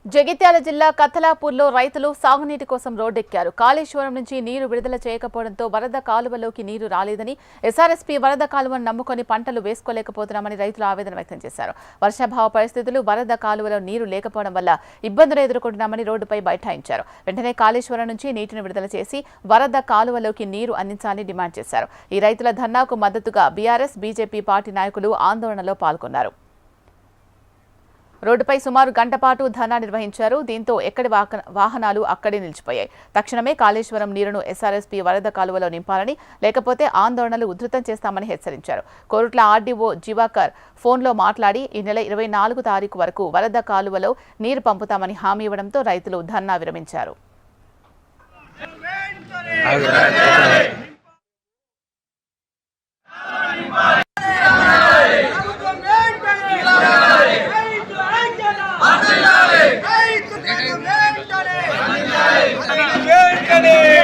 జగిత్యాల జిల్లా కథలాపూర్లో రైతులు సాగునీటి కోసం రోడ్డెక్కారు. కాళేశ్వరం నుంచి నీరు విడుదల చేయకపోవడంతో వరద కాలువలోకి నీరు రాలేదని, ఎస్ఆర్ఎస్పీ వరద కాలువను నమ్ముకొని పంటలు వేసుకోలేకపోతున్నామని రైతులు ఆవేదన వ్యక్తం చేశారు. వర్షాభావ పరిస్థితులు, వరద కాలువలో నీరు లేకపోవడం వల్ల ఇబ్బందులు ఎదుర్కొంటున్నామని రోడ్డుపై బైఠాయించారు. వెంటనే కాళేశ్వరం నుంచి నీటిని విడుదల చేసి వరద కాలువలోకి నీరు అందించాలని డిమాండ్ చేశారు. ఈ రైతుల ధర్నాకు మద్దతుగా బీఆర్ఎస్, బీజేపీ పార్టీ నాయకులు ఆందోళనలో పాల్గొన్నారు. రోడ్డుపై సుమారు గంట పాటు ధర్నా నిర్వహించారు. దీంతో ఎక్కడి వాహనాలు అక్కడే నిలిచిపోయాయి. తక్షణమే కాళేశ్వరం నీరును ఎస్ఆర్ఎస్పీ వరద కాలువలో నింపాలని, లేకపోతే ఆందోళనలు ఉధృతం చేస్తామని హెచ్చరించారు. కోరుట్ల ఆర్డీఓ జివాకర్ ఫోన్లో మాట్లాడి ఈ నెల 24 తారీఖు వరకు వరద కాలువలో నీరు పంపుతామని హామీ ఇవ్వడంతో రైతులు ధర్నా విరమించారు. Hey!